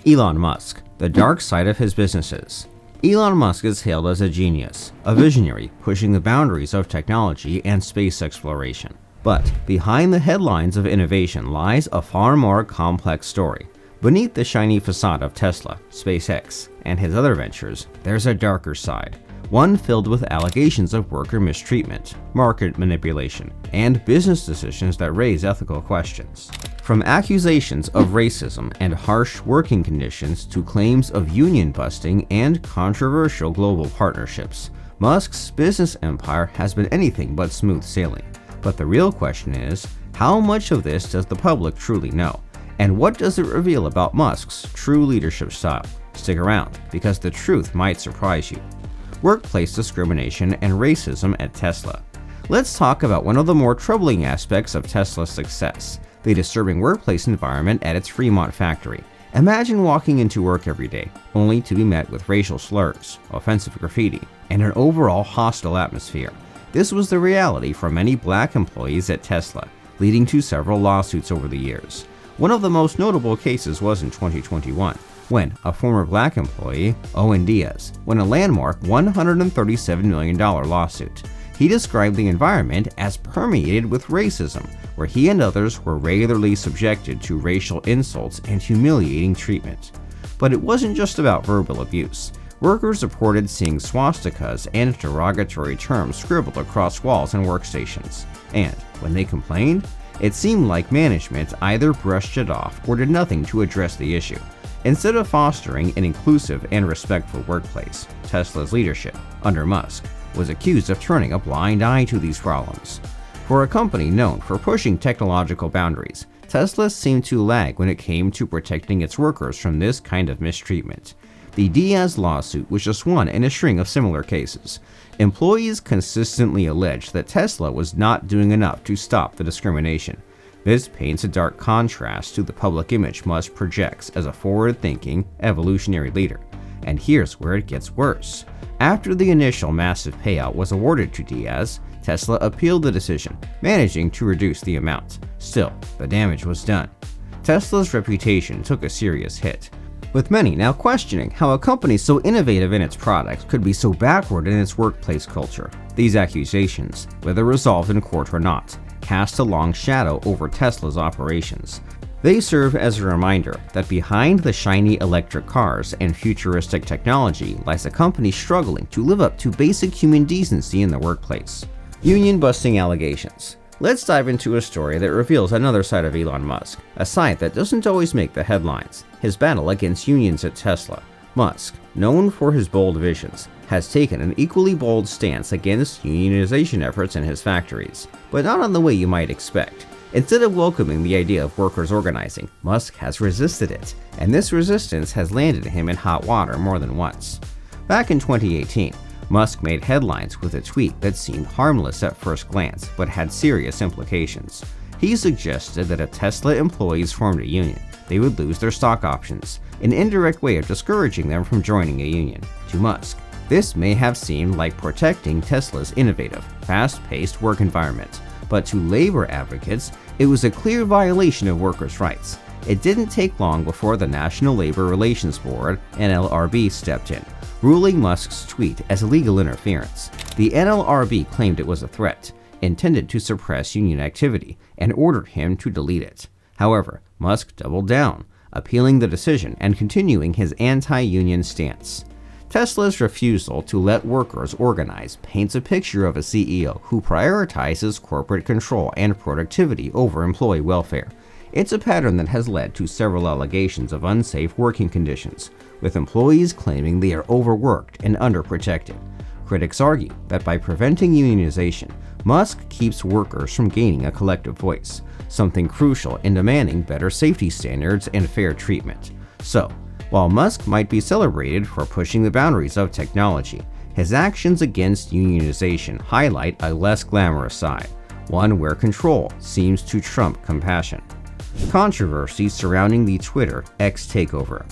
Elon Musk, the dark side of his businesses. Elon Musk is hailed as a genius, a visionary pushing the boundaries of technology and space exploration. But behind the headlines of innovation lies a far more complex story. Beneath the shiny facade of Tesla, SpaceX, and his other ventures, there's a darker side, one filled with allegations of worker mistreatment, market manipulation, and business decisions that raise ethical questions. From accusations of racism and harsh working conditions to claims of union busting and controversial global partnerships, Musk's business empire has been anything but smooth sailing. But the real question is, how much of this does the public truly know? And what does it reveal about Musk's true leadership style? Stick around, because the truth might surprise you. Workplace discrimination and racism at Tesla. Let's talk about one of the more troubling aspects of Tesla's success, the disturbing workplace environment at its Fremont factory. Imagine walking into work every day, only to be met with racial slurs, offensive graffiti, and an overall hostile atmosphere. This was the reality for many black employees at Tesla, leading to several lawsuits over the years. One of the most notable cases was in 2021, when a former black employee, Owen Diaz, won a landmark $137 million lawsuit. He described the environment as permeated with racism, where he and others were regularly subjected to racial insults and humiliating treatment. But it wasn't just about verbal abuse. Workers reported seeing swastikas and derogatory terms scribbled across walls and workstations. And when they complained, it seemed like management either brushed it off or did nothing to address the issue. Instead of fostering an inclusive and respectful workplace, Tesla's leadership, under Musk, was accused of turning a blind eye to these problems. For a company known for pushing technological boundaries, Tesla seemed to lag when it came to protecting its workers from this kind of mistreatment. The Diaz lawsuit was just one in a string of similar cases. Employees consistently alleged that Tesla was not doing enough to stop the discrimination. This paints a dark contrast to the public image Musk projects as a forward-thinking, evolutionary leader. And here's where it gets worse. After the initial massive payout was awarded to Diaz, Tesla appealed the decision, managing to reduce the amount. Still, the damage was done. Tesla's reputation took a serious hit, with many now questioning how a company so innovative in its products could be so backward in its workplace culture. These accusations, whether resolved in court or not, cast a long shadow over Tesla's operations. They serve as a reminder that behind the shiny electric cars and futuristic technology lies a company struggling to live up to basic human decency in the workplace. Union-busting allegations. Let's dive into a story that reveals another side of Elon Musk, a side that doesn't always make the headlines: his battle against unions at Tesla. Musk, known for his bold visions, has taken an equally bold stance against unionization efforts in his factories, but not in the way you might expect. Instead of welcoming the idea of workers organizing, Musk has resisted it, and this resistance has landed him in hot water more than once. Back in 2018, Musk made headlines with a tweet that seemed harmless at first glance, but had serious implications. He suggested that if Tesla employees formed a union, they would lose their stock options, an indirect way of discouraging them from joining a union. To Musk, this may have seemed like protecting Tesla's innovative, fast-paced work environment, but to labor advocates, it was a clear violation of workers' rights. It didn't take long before the National Labor Relations Board, NLRB, stepped in, ruling Musk's tweet as illegal interference. The NLRB claimed it was a threat, intended to suppress union activity, and ordered him to delete it. However, Musk doubled down, appealing the decision and continuing his anti-union stance. Tesla's refusal to let workers organize paints a picture of a CEO who prioritizes corporate control and productivity over employee welfare. It's a pattern that has led to several allegations of unsafe working conditions, with employees claiming they are overworked and underprotected. Critics argue that by preventing unionization, Musk keeps workers from gaining a collective voice, something crucial in demanding better safety standards and fair treatment. So, while Musk might be celebrated for pushing the boundaries of technology, his actions against unionization highlight a less glamorous side, one where control seems to trump compassion. Controversy surrounding the Twitter X takeover.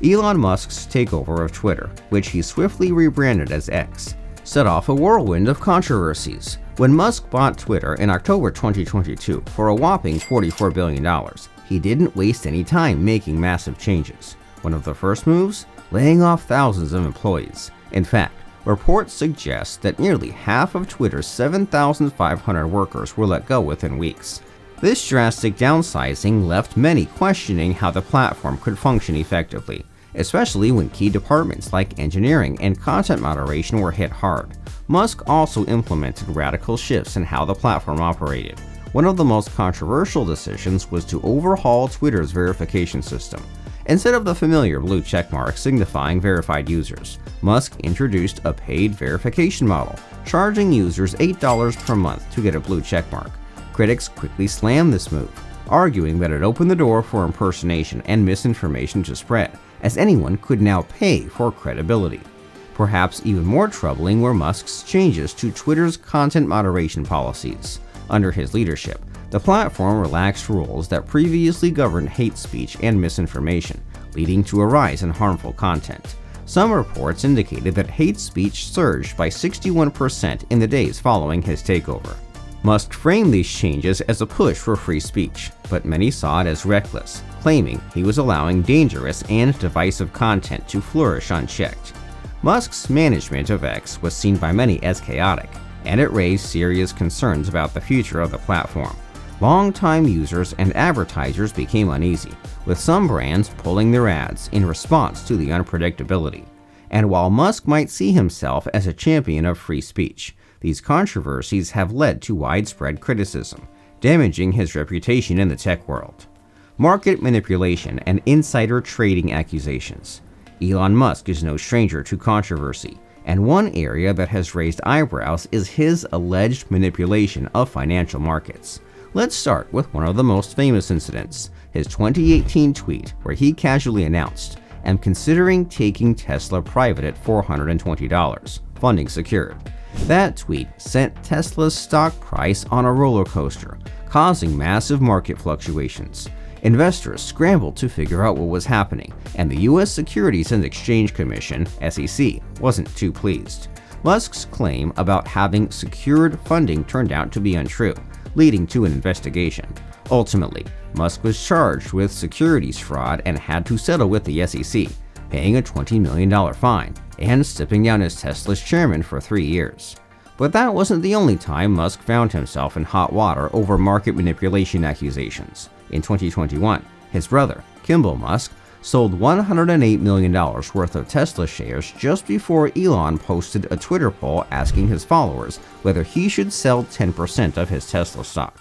Elon Musk's takeover of Twitter, which he swiftly rebranded as X, set off a whirlwind of controversies. When Musk bought Twitter in October 2022 for a whopping $44 billion, he didn't waste any time making massive changes. One of the first moves? Laying off thousands of employees. In fact, reports suggest that nearly half of Twitter's 7,500 workers were let go within weeks. This drastic downsizing left many questioning how the platform could function effectively, especially when key departments like engineering and content moderation were hit hard. Musk also implemented radical shifts in how the platform operated. One of the most controversial decisions was to overhaul Twitter's verification system. Instead of the familiar blue checkmark signifying verified users, Musk introduced a paid verification model, charging users $8 per month to get a blue checkmark. Critics quickly slammed this move, arguing that it opened the door for impersonation and misinformation to spread, as anyone could now pay for credibility. Perhaps even more troubling were Musk's changes to Twitter's content moderation policies. Under his leadership, the platform relaxed rules that previously governed hate speech and misinformation, leading to a rise in harmful content. Some reports indicated that hate speech surged by 61% in the days following his takeover. Musk framed these changes as a push for free speech, but many saw it as reckless, claiming he was allowing dangerous and divisive content to flourish unchecked. Musk's management of X was seen by many as chaotic, and it raised serious concerns about the future of the platform. Longtime users and advertisers became uneasy, with some brands pulling their ads in response to the unpredictability. And while Musk might see himself as a champion of free speech, these controversies have led to widespread criticism, damaging his reputation in the tech world. Market manipulation and insider trading accusations. Elon Musk is no stranger to controversy, and one area that has raised eyebrows is his alleged manipulation of financial markets. Let's start with one of the most famous incidents, his 2018 tweet where he casually announced, "I'm considering taking Tesla private at $420, funding secured." That tweet sent Tesla's stock price on a roller coaster, causing massive market fluctuations. Investors scrambled to figure out what was happening, and the U.S. Securities and Exchange Commission, SEC, wasn't too pleased. Musk's claim about having secured funding turned out to be untrue, leading to an investigation. Ultimately, Musk was charged with securities fraud and had to settle with the SEC, paying a $20 million fine and stepping down as Tesla's chairman for 3 years. But that wasn't the only time Musk found himself in hot water over market manipulation accusations. In 2021, his brother, Kimball Musk, sold $108 million worth of Tesla shares just before Elon posted a Twitter poll asking his followers whether he should sell 10% of his Tesla stock.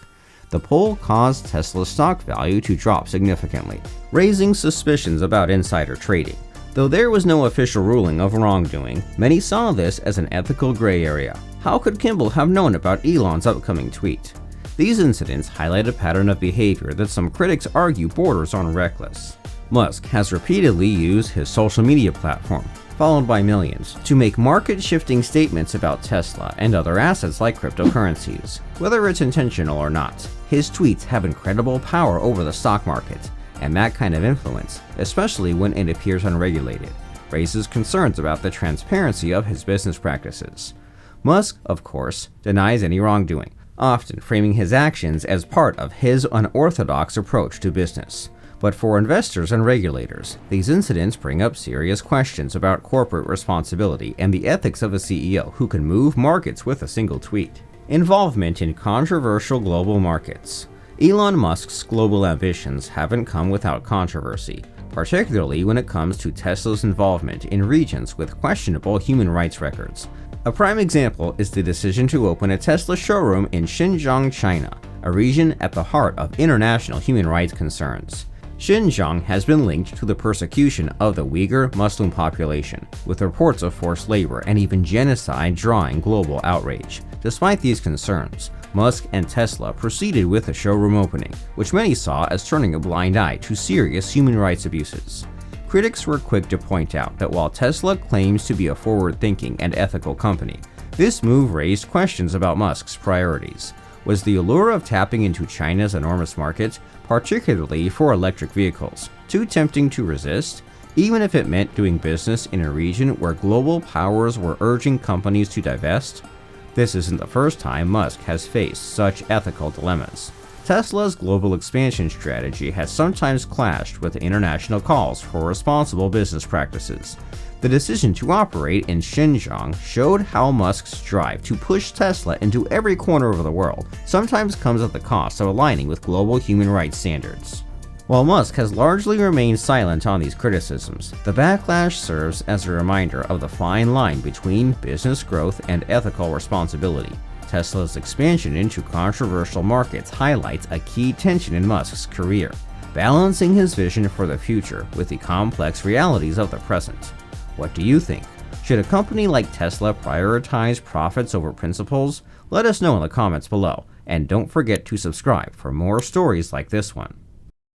The poll caused Tesla's stock value to drop significantly, raising suspicions about insider trading. Though there was no official ruling of wrongdoing, many saw this as an ethical gray area. How could Kimball have known about Elon's upcoming tweet? These incidents highlight a pattern of behavior that some critics argue borders on reckless. Musk has repeatedly used his social media platform, followed by millions, to make market-shifting statements about Tesla and other assets like cryptocurrencies. Whether it's intentional or not, his tweets have incredible power over the stock market, and that kind of influence, especially when it appears unregulated, raises concerns about the transparency of his business practices. Musk, of course, denies any wrongdoing, often framing his actions as part of his unorthodox approach to business. But for investors and regulators, these incidents bring up serious questions about corporate responsibility and the ethics of a CEO who can move markets with a single tweet. Involvement in controversial global markets. Elon Musk's global ambitions haven't come without controversy, particularly when it comes to Tesla's involvement in regions with questionable human rights records. A prime example is the decision to open a Tesla showroom in Xinjiang, China, a region at the heart of international human rights concerns. Xinjiang has been linked to the persecution of the Uyghur Muslim population, with reports of forced labor and even genocide drawing global outrage. Despite these concerns, Musk and Tesla proceeded with the showroom opening, which many saw as turning a blind eye to serious human rights abuses. Critics were quick to point out that while Tesla claims to be a forward-thinking and ethical company, this move raised questions about Musk's priorities. Was the allure of tapping into China's enormous market, particularly for electric vehicles, too tempting to resist, even if it meant doing business in a region where global powers were urging companies to divest? This isn't the first time Musk has faced such ethical dilemmas. Tesla's global expansion strategy has sometimes clashed with international calls for responsible business practices. The decision to operate in Xinjiang showed how Musk's drive to push Tesla into every corner of the world sometimes comes at the cost of aligning with global human rights standards. While Musk has largely remained silent on these criticisms, the backlash serves as a reminder of the fine line between business growth and ethical responsibility. Tesla's expansion into controversial markets highlights a key tension in Musk's career, balancing his vision for the future with the complex realities of the present. What do you think? Should a company like Tesla prioritize profits over principles? Let us know in the comments below, and don't forget to subscribe for more stories like this one.